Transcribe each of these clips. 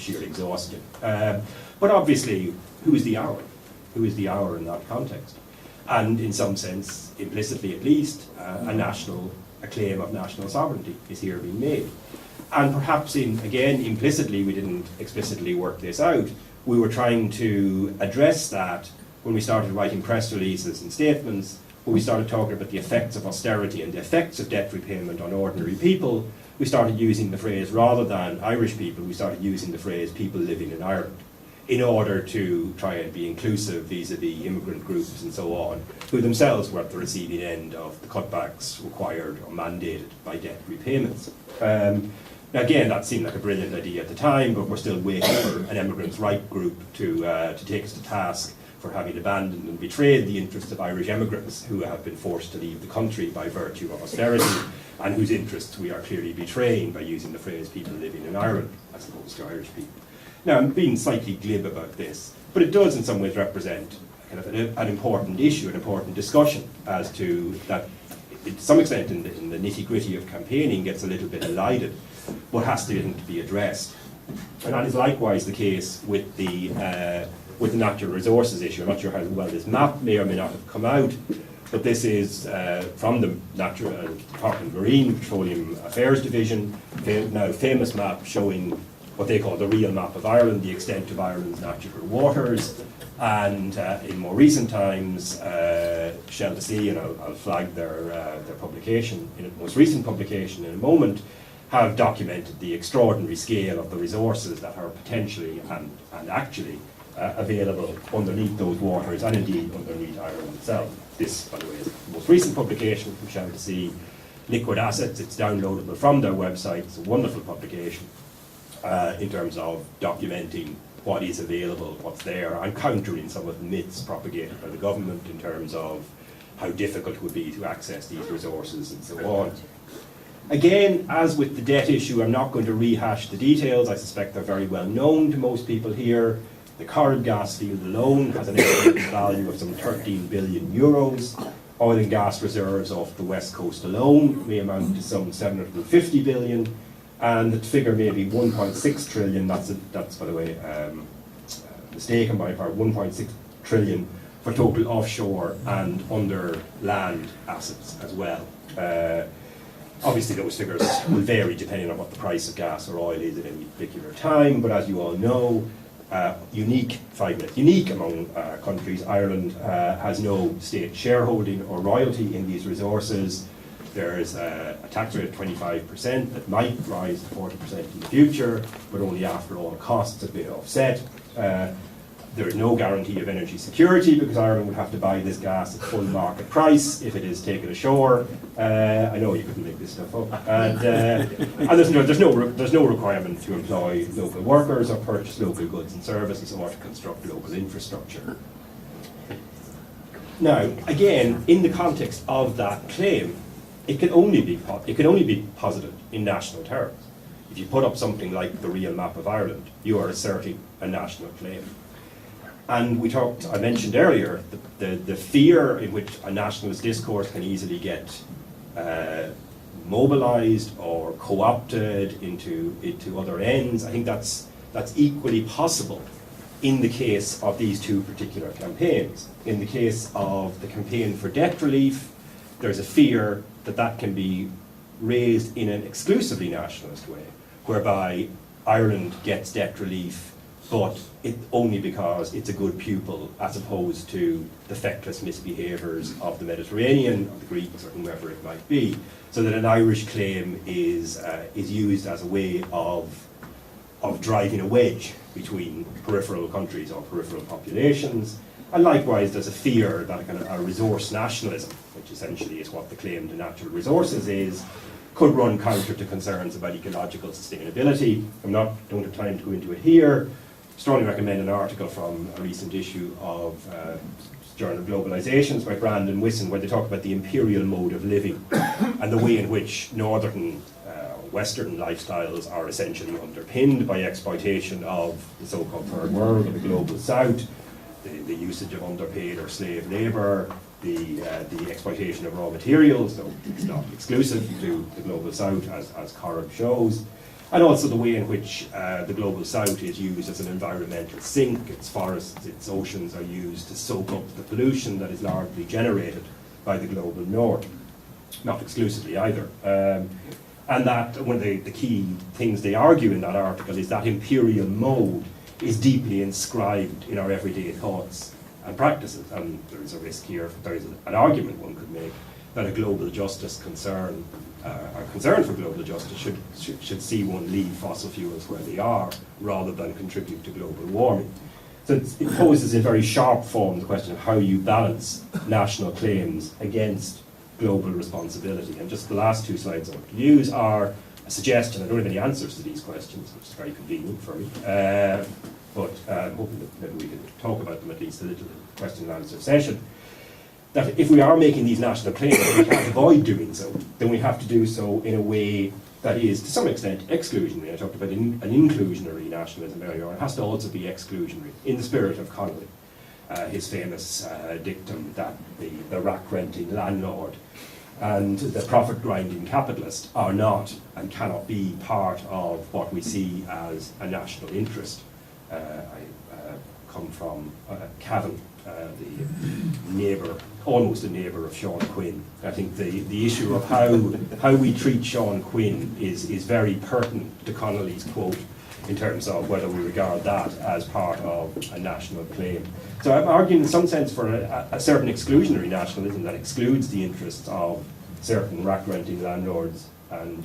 sheer exhaustion. But obviously, who is the our? Who is the our in that context? And in some sense, implicitly at least, a claim of national sovereignty is here being made. And perhaps, again, implicitly, we didn't explicitly work this out, we were trying to address that when we started writing press releases and statements, when we started talking about the effects of austerity and the effects of debt repayment on ordinary people. We started using the phrase, rather than Irish people, we started using the phrase people living in Ireland, in order to try and be inclusive vis-a-vis immigrant groups and so on, who themselves were at the receiving end of the cutbacks required or mandated by debt repayments. Now again, that seemed like a brilliant idea at the time, but we're still waiting for an immigrants' right group to take us to task for having abandoned and betrayed the interests of Irish immigrants who have been forced to leave the country by virtue of austerity, and whose interests we are clearly betraying by using the phrase people living in Ireland as opposed to Irish people. Now, I'm being slightly glib about this, but it does in some ways represent kind of an important issue, an important discussion as to that, to some extent in the nitty-gritty of campaigning, gets a little bit elided, but has to be addressed. And that is likewise the case with the natural resources issue. I'm not sure how well this map may or may not have come out, but this is from the Department of Marine Petroleum Affairs Division, now famous map showing what they call the real map of Ireland, the extent of Ireland's natural waters. And in more recent times, Shell to Sea, and I'll flag their publication, in a most recent publication in a moment, have documented the extraordinary scale of the resources that are potentially and actually available underneath those waters, and indeed underneath Ireland itself. This, by the way, is the most recent publication from Sheila to Sea, Liquid Assets. It's downloadable from their website. It's a wonderful publication in terms of documenting what is available, what's there, and countering some of the myths propagated by the government in terms of how difficult it would be to access these resources and so on. Again, as with the debt issue, I'm not going to rehash the details. I suspect they're very well known to most people here. The Corrib gas field alone has an estimated value of some 13 billion euros. Oil and gas reserves off the west coast alone may amount to some 750 billion. And the figure may be 1.6 trillion, that's by the way, mistake on my part, 1.6 trillion for total offshore and under land assets as well. Obviously those figures will vary depending on what the price of gas or oil is at any particular time, but as you all know, unique among countries, Ireland has no state shareholding or royalty in these resources. There's a tax rate of 25% that might rise to 40% in the future, but only after all costs have been offset. There is no guarantee of energy security because Ireland would have to buy this gas at full market price if it is taken ashore. I know you couldn't make this stuff up. And there's no requirement to employ local workers or purchase local goods and services or to construct local infrastructure. Now, again, in the context of that claim, it can only be posited in national terms. If you put up something like the real map of Ireland, you are asserting a national claim. And I mentioned earlier, the fear in which a nationalist discourse can easily get mobilised or co-opted into other ends. I think that's equally possible in the case of these two particular campaigns. In the case of the campaign for debt relief, there's a fear that can be raised in an exclusively nationalist way, whereby Ireland gets debt relief, but only because it's a good pupil, as opposed to the feckless misbehaviours of the Mediterranean, of the Greeks, or whomever it might be. So that an Irish claim is used as a way of driving a wedge between peripheral countries or peripheral populations. And likewise, there's a fear that kind of a resource nationalism, which essentially is what the claim to natural resources is, could run counter to concerns about ecological sustainability. Don't have time to go into it here. Strongly recommend an article from a recent issue of Journal of Globalizations by Brandon Wisson, where they talk about the imperial mode of living and the way in which northern Western lifestyles are essentially underpinned by exploitation of the so-called third world or the global south, the usage of underpaid or slave labour, the exploitation of raw materials, though it's not exclusive to the global south, as Corrib shows. And also the way in which the global south is used as an environmental sink. Its forests, its oceans are used to soak up the pollution that is largely generated by the global north. Not exclusively either. And that one of the key things they argue in that article is that imperial mode is deeply inscribed in our everyday thoughts and practices. And there is a risk here, there is an argument one could make, that a global justice concern, or concern for global justice should see one leave fossil fuels where they are, rather than contribute to global warming. So it poses in very sharp form the question of how you balance national claims against global responsibility. And just the last two slides I want to use are a suggestion. I don't have any answers to these questions, which is very convenient for me, but I'm hoping that maybe we can talk about them at least a little in the question and answer session. That if we are making these national claims and we can't avoid doing so, then we have to do so in a way that is, to some extent, exclusionary. I talked about an inclusionary nationalism earlier. It has to also be exclusionary, in the spirit of Connolly. His famous dictum that the rack-renting landlord and the profit-grinding capitalist are not and cannot be part of what we see as a national interest. I come from Cavan, the neighbour, almost a neighbour of Sean Quinn. I think the issue of how we treat Sean Quinn is very pertinent to Connolly's quote in terms of whether we regard that as part of a national claim. So I'm arguing in some sense for a certain exclusionary nationalism that excludes the interests of certain rack-renting landlords and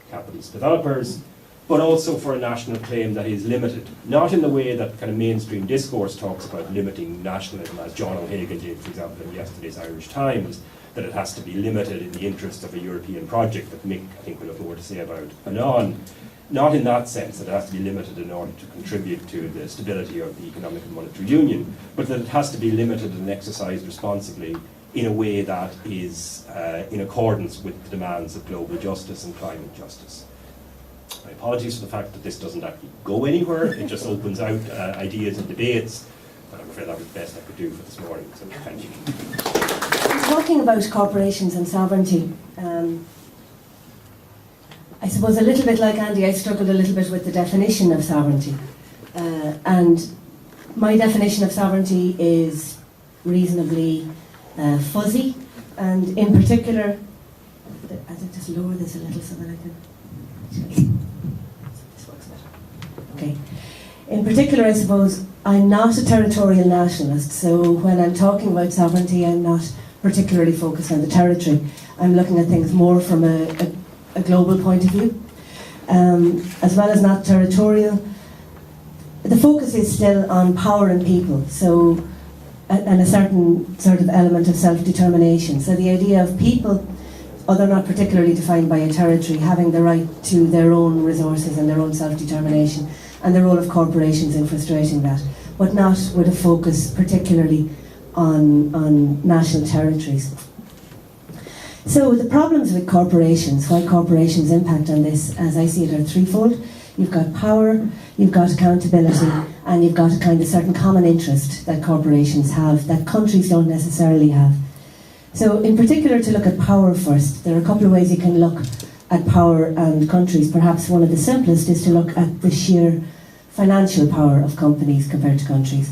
capitalist developers, but also for a national claim that is limited, not in the way that kind of mainstream discourse talks about limiting nationalism, as John O'Hagan did, for example, in yesterday's Irish Times, that it has to be limited in the interest of a European project that Mick, I think, will have more to say about anon. Not in that sense that it has to be limited in order to contribute to the stability of the economic and monetary union, but that it has to be limited and exercised responsibly in a way that is in accordance with the demands of global justice and climate justice. My apologies for the fact that this doesn't actually go anywhere, it just opens out ideas and debates, but I'm afraid that was the best I could do for this morning, so thank you. Talking about corporations and sovereignty, I suppose a little bit like Andy, I struggled a little bit with the definition of sovereignty. And my definition of sovereignty is reasonably fuzzy, and in particular, I think just lower this a little so that I can... This works better. Okay. In particular, I suppose, I'm not a territorial nationalist, so when I'm talking about sovereignty, I'm not particularly focused on the territory. I'm looking at things more from a global point of view, as well as not territorial. The focus is still on power and people, so and a certain sort of element of self-determination. So the idea of people, although not particularly defined by a territory, having the right to their own resources and their own self-determination, and the role of corporations in frustrating that, but not with a focus particularly on national territories. So the problems with corporations, why corporations impact on this, as I see it, are threefold. You've got power, you've got accountability, and you've got a kind of certain common interest that corporations have that countries don't necessarily have. So in particular, to look at power first, there are a couple of ways you can look at power and countries. Perhaps one of the simplest is to look at the sheer financial power of companies compared to countries.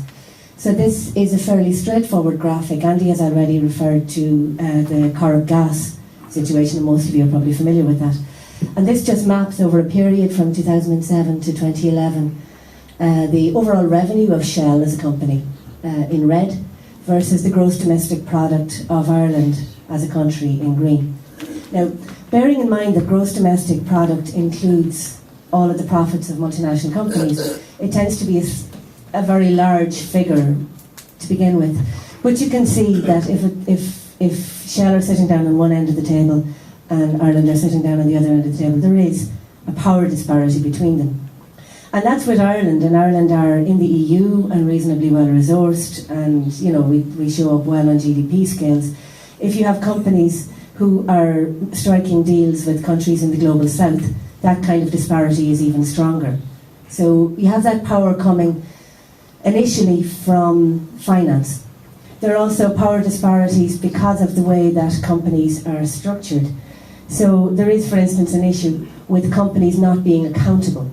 So this is a fairly straightforward graphic. Andy has already referred to the Corrib gas situation, and most of you are probably familiar with that. And this just maps over a period from 2007 to 2011 the overall revenue of Shell as a company in red versus the gross domestic product of Ireland as a country in green. Now, bearing in mind that gross domestic product includes all of the profits of multinational companies, it tends to be a very large figure to begin with. But you can see that if Shell are sitting down on one end of the table and Ireland are sitting down on the other end of the table, there is a power disparity between them. And that's with Ireland, and Ireland are in the EU and reasonably well resourced, and you know we show up well on GDP scales. If you have companies who are striking deals with countries in the global south, that kind of disparity is even stronger. So you have that power coming initially from finance. There are also power disparities because of the way that companies are structured. So there is, for instance, an issue with companies not being accountable.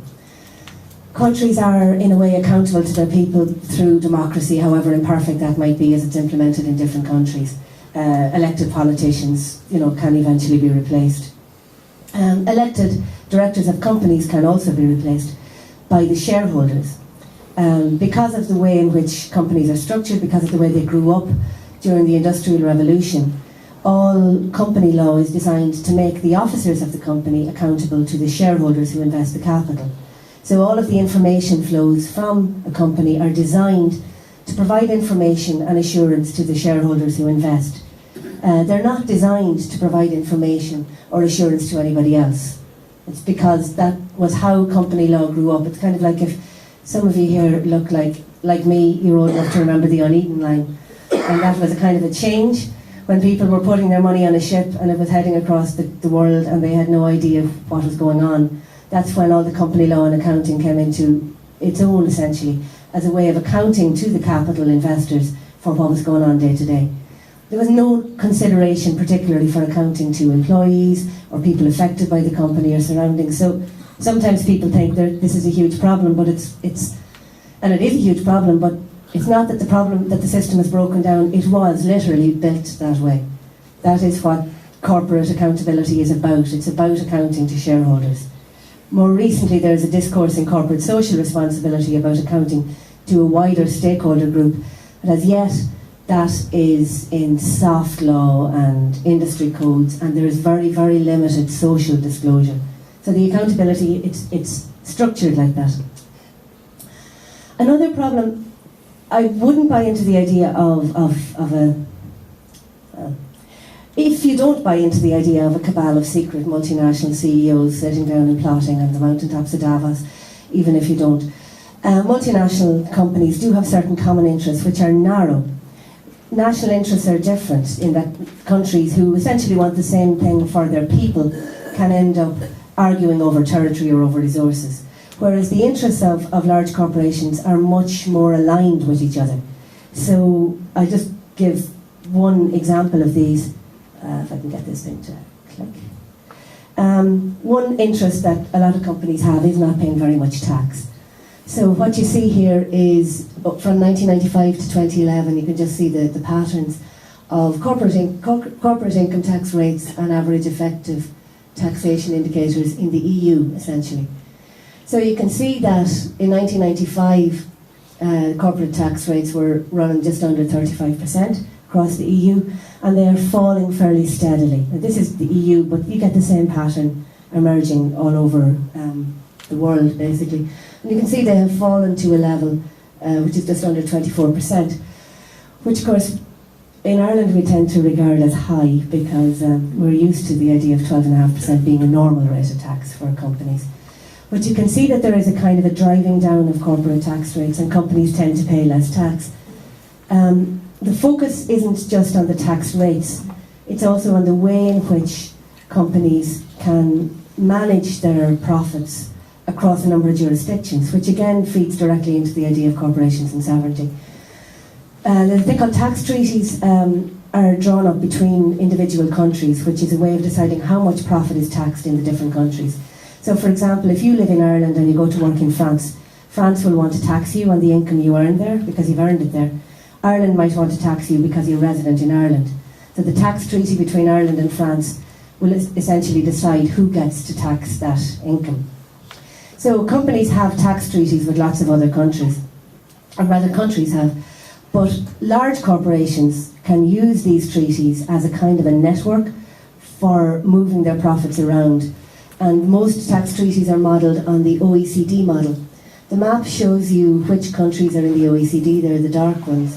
Countries are, in a way, accountable to their people through democracy, however imperfect that might be as it's implemented in different countries. Elected politicians, can eventually be replaced. Elected directors of companies can also be replaced by the shareholders. Because of the way in which companies are structured, because of the way they grew up during the Industrial Revolution, all company law is designed to make the officers of the company accountable to the shareholders who invest the capital. So all of the information flows from a company are designed to provide information and assurance to the shareholders who invest. They're not designed to provide information or assurance to anybody else. It's because that was how company law grew up. It's kind of like if some of you here look like me, you're old enough to remember the uneaten line. And that was a kind of a change when people were putting their money on a ship and it was heading across the world and they had no idea what was going on. That's when all the company law and accounting came into its own, essentially, as a way of accounting to the capital investors for what was going on day to day. There was no consideration particularly for accounting to employees or people affected by the company or surroundings. So sometimes people think this is a huge problem, but it is a huge problem, but it's not that the system is broken down. It was literally built that way. That is what corporate accountability is about. It's about accounting to shareholders. More recently, there's a discourse in corporate social responsibility about accounting to a wider stakeholder group, but as yet that is in soft law and industry codes, and there is very, very limited social disclosure. So the accountability, it's structured like that. Another problem, I wouldn't buy into the idea if you don't buy into the idea of a cabal of secret multinational CEOs sitting down and plotting on the mountaintops of Davos, even if you don't, multinational companies do have certain common interests which are narrow. National interests are different in that countries who essentially want the same thing for their people can end up arguing over territory or over resources, whereas the interests of large corporations are much more aligned with each other. So I just give one example of these, if I can get this thing to click. One interest that a lot of companies have is not paying very much tax. So what you see here is from 1995 to 2011, you can just see the patterns of corporate income tax rates and average effective taxation indicators in the EU, essentially. So you can see that in 1995, corporate tax rates were running just under 35% across the EU, and they are falling fairly steadily. Now, this is the EU, but you get the same pattern emerging all over the world, basically. And you can see they have fallen to a level which is just under 24%, which, of course, in Ireland we tend to regard as high because we're used to the idea of 12.5% being a normal rate of tax for companies. But you can see that there is a kind of a driving down of corporate tax rates, and companies tend to pay less tax. The focus isn't just on the tax rates, it's also on the way in which companies can manage their profits across a number of jurisdictions, which again feeds directly into the idea of corporations and sovereignty. The thing called tax treaties are drawn up between individual countries, which is a way of deciding how much profit is taxed in the different countries. So for example, if you live in Ireland and you go to work in France, France will want to tax you on the income you earn there because you've earned it there. Ireland might want to tax you because you're resident in Ireland. So the tax treaty between Ireland and France will essentially decide who gets to tax that income. So companies have tax treaties with lots of other countries, or rather countries have, but large corporations can use these treaties as a kind of a network for moving their profits around. And most tax treaties are modelled on the OECD model. The map shows you which countries are in the OECD, they're the dark ones.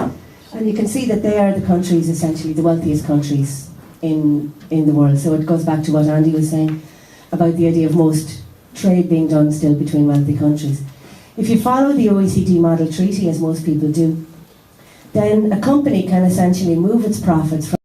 And you can see that they are the countries, essentially the wealthiest countries in the world. So it goes back to what Andy was saying about the idea of most trade being done still between wealthy countries. If you follow the OECD model treaty, as most people do, then a company can essentially move its profits from